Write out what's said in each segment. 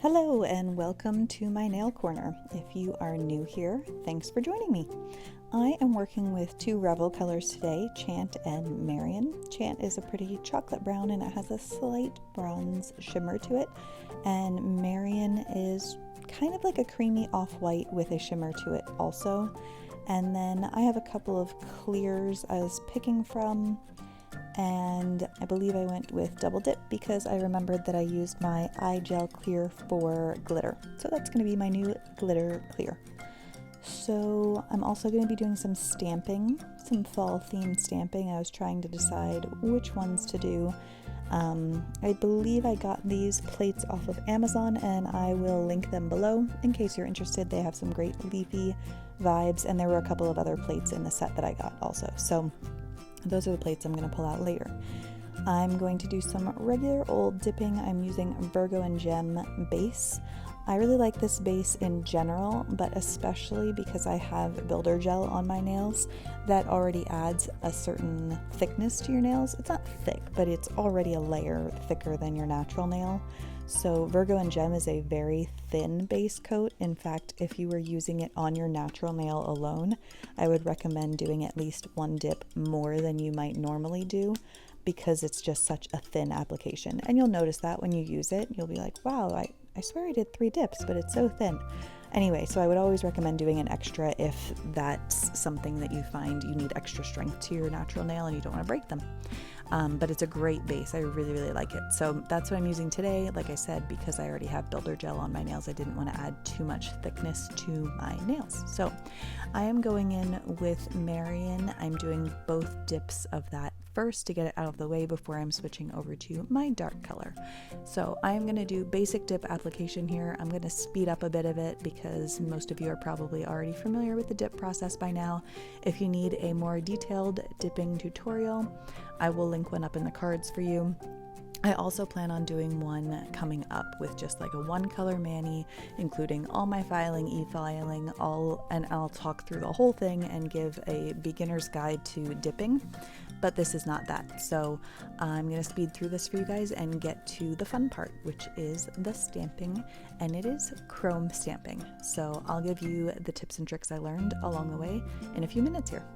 Hello and welcome to my nail corner. If you are new here, thanks for joining me. I am working with two Revel colors today, Chant and Marion. Chant is a pretty chocolate brown and it has a slight bronze shimmer to it, and Marion is kind of like a creamy off-white with a shimmer to it also. And then I have a couple of clears I was picking from, and I believe I went with double dip because I remembered that I used my eye gel clear for glitter. So that's going to be my new glitter clear. So I'm also going to be doing some stamping, some fall themed stamping. I was trying to decide which ones to do. I believe I got these plates off of Amazon and I will link them below in case you're interested. They have some great leafy vibes, and there were a couple of other plates in the set that I got also. So those are the plates I'm going to pull out later. I'm going to do some regular old dipping. I'm using Virgo and Gem base. I really like this base in general, but especially because I have builder gel on my nails that already adds a certain thickness to your nails. It's not thick, but it's already a layer thicker than your natural nail. So Virgo and Gem is a very thin base coat. In fact, if you were using it on your natural nail alone, I would recommend doing at least one dip more than you might normally do, because it's just such a thin application. And you'll notice that when you use it, you'll be like, wow, I swear I did 3 dips, but it's so thin. Anyway, so I would always recommend doing an extra if that's something that you find you need extra strength to your natural nail and you don't want to break them. But it's a great base. I really, really like it. So that's what I'm using today. Like I said, because I already have builder gel on my nails, I didn't want to add too much thickness to my nails. So I am going in with Marion. I'm doing both dips of that first to get it out of the way before I'm switching over to my dark color. So I am going to do basic dip application here. I'm going to speed up a bit of it because most of you are probably already familiar with the dip process by now. If you need a more detailed dipping tutorial, I will link one up in the cards for you. I also plan on doing one coming up with just like a one color mani, including all my filing, e-filing, and I'll talk through the whole thing and give a beginner's guide to dipping, but this is not that. So I'm going to speed through this for you guys and get to the fun part, which is the stamping, and it is chrome stamping. So I'll give you the tips and tricks I learned along the way in a few minutes here.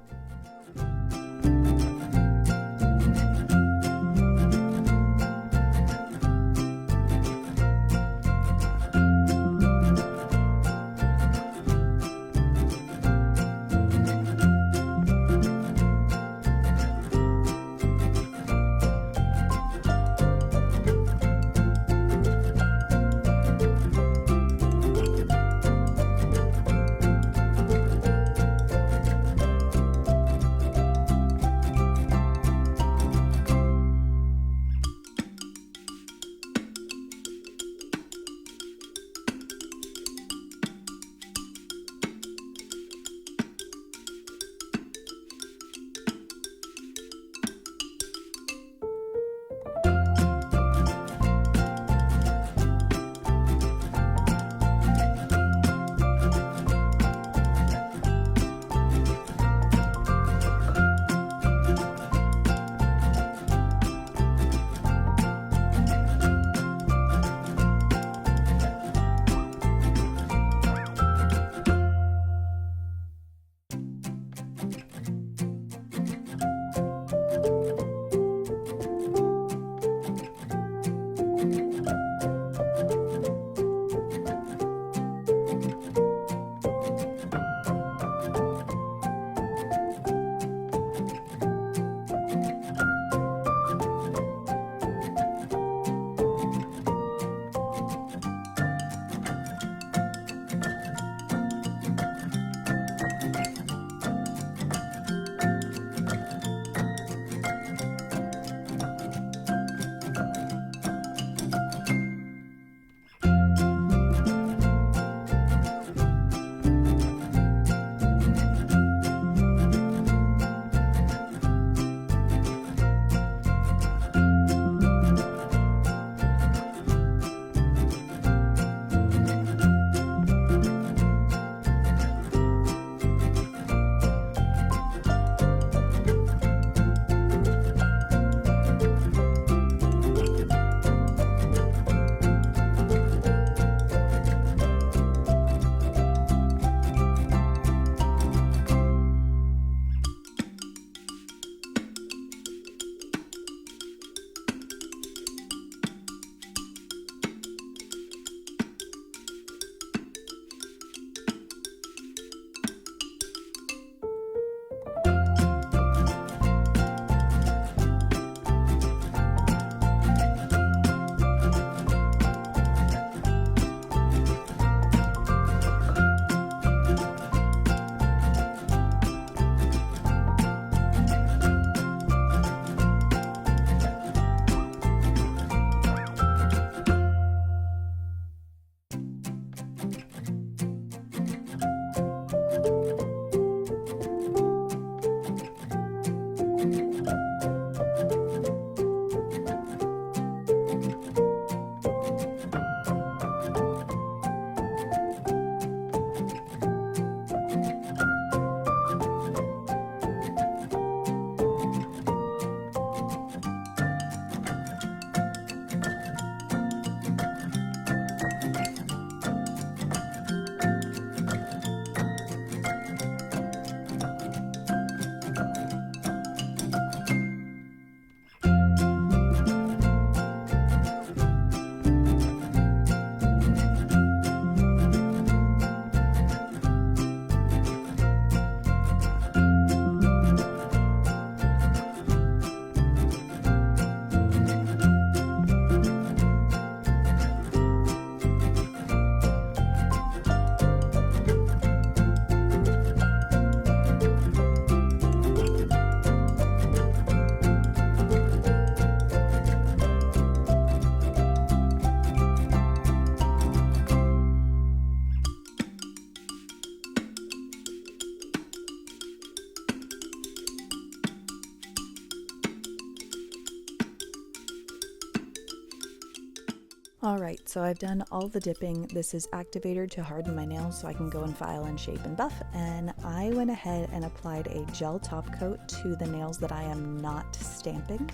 Alright, so I've done all the dipping. This is activator to harden my nails so I can go and file and shape and buff, and I went ahead and applied a gel top coat to the nails that I am not stamping.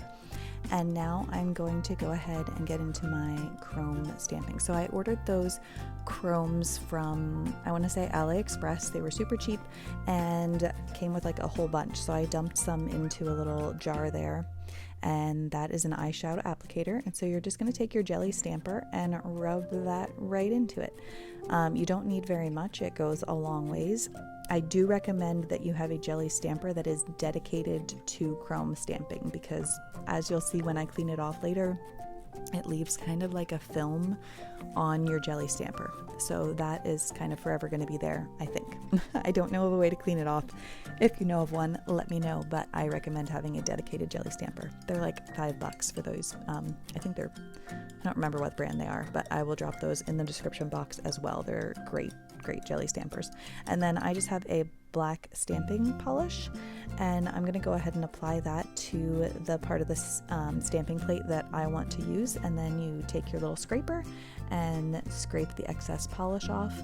And now I'm going to go ahead and get into my chrome stamping. So I ordered those chromes from, I want to say AliExpress. They were super cheap and came with like a whole bunch. So I dumped some into a little jar there. And that is an eyeshadow applicator. And so you're just going to take your jelly stamper and rub that right into it. You don't need very much. It goes a long ways. I do recommend that you have a jelly stamper that is dedicated to chrome stamping, because as you'll see when I clean it off later, it leaves kind of like a film on your jelly stamper. So that is kind of forever going to be there, I think. I don't know of a way to clean it off. If you know of one, let me know, but I recommend having a dedicated jelly stamper. They're like $5 for those. I think I don't remember what brand they are, but I will drop those in the description box as well. They're great jelly stampers. And then I just have a black stamping polish, and I'm going to go ahead and apply that to the part of the stamping plate that I want to use, and then you take your little scraper and scrape the excess polish off.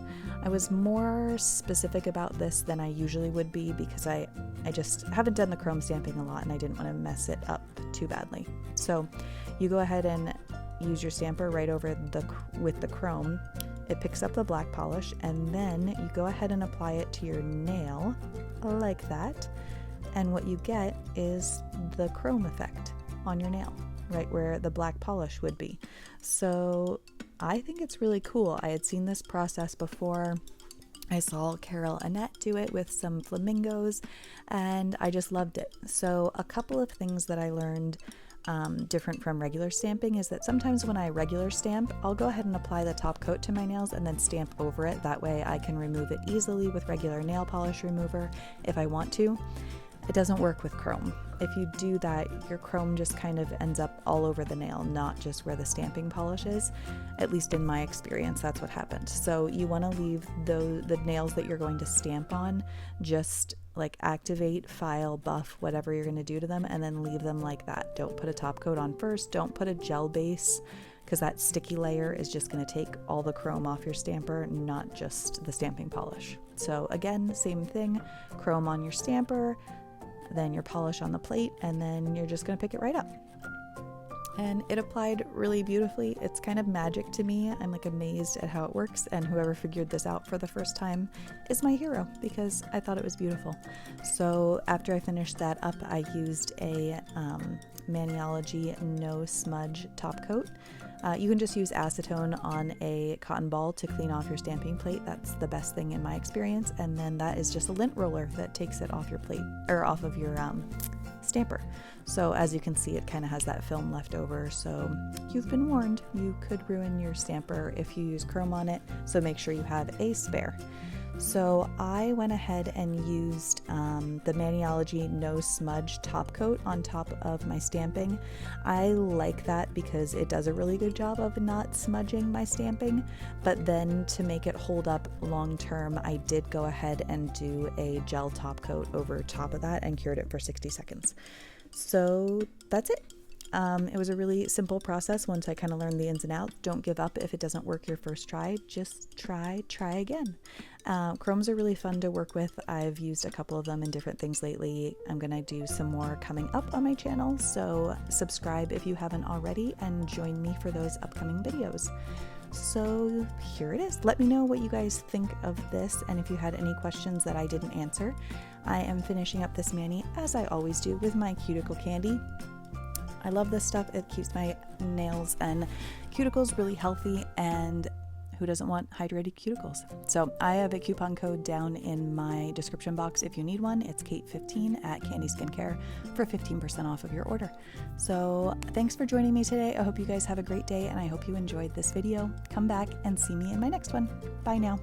I was more specific about this than I usually would be because I just haven't done the chrome stamping a lot and I didn't want to mess it up too badly. So you go ahead and use your stamper right over with the chrome. It picks up the black polish, and then you go ahead and apply it to your nail like that, and what you get is the chrome effect on your nail, right where the black polish would be. So I think it's really cool. I had seen this process before. I saw Carole Annette do it with some flamingos, and I just loved it. So a couple of things that I learned different from regular stamping is that sometimes when I regular stamp, I'll go ahead and apply the top coat to my nails and then stamp over it. That way I can remove it easily with regular nail polish remover if I want to. It doesn't work with chrome. If you do that, your chrome just kind of ends up all over the nail, not just where the stamping polish is. At least in my experience, that's what happened. So you want to leave the nails that you're going to stamp on, just like activate, file, buff, whatever you're going to do to them, and then leave them like that. Don't put a top coat on first. Don't put a gel base, because that sticky layer is just going to take all the chrome off your stamper, not just the stamping polish. So again, same thing, chrome on your stamper, then your polish on the plate, and then you're just going to pick it right up. And it applied really beautifully. It's kind of magic to me. I'm like amazed at how it works, and whoever figured this out for the first time is my hero, because I thought it was beautiful. So after I finished that up, I used a Maniology No Smudge top coat. You can just use acetone on a cotton ball to clean off your stamping plate. That's the best thing in my experience. And then that is just a lint roller that takes it off your plate, or off of your stamper. So as you can see, it kind of has that film left over. So you've been warned, you could ruin your stamper if you use chrome on it. So make sure you have a spare. So I went ahead and used the Maniology No Smudge top coat on top of my stamping. I like that because it does a really good job of not smudging my stamping, but then to make it hold up long term, I did go ahead and do a gel top coat over top of that and cured it for 60 seconds. So that's it. It was a really simple process once I kind of learned the ins and outs. Don't give up if it doesn't work your first try. Just try again. Chromes are really fun to work with. I've used a couple of them in different things lately. I'm going to do some more coming up on my channel, so subscribe if you haven't already and join me for those upcoming videos. So here it is. Let me know what you guys think of this, and if you had any questions that I didn't answer. I am finishing up this mani, as I always do, with my cuticle candy. I love this stuff. It keeps my nails and cuticles really healthy, and who doesn't want hydrated cuticles? So I have a coupon code down in my description box if you need one. It's Kate15 at Candy Skincare for 15% off of your order. So thanks for joining me today. I hope you guys have a great day, and I hope you enjoyed this video. Come back and see me in my next one. Bye now.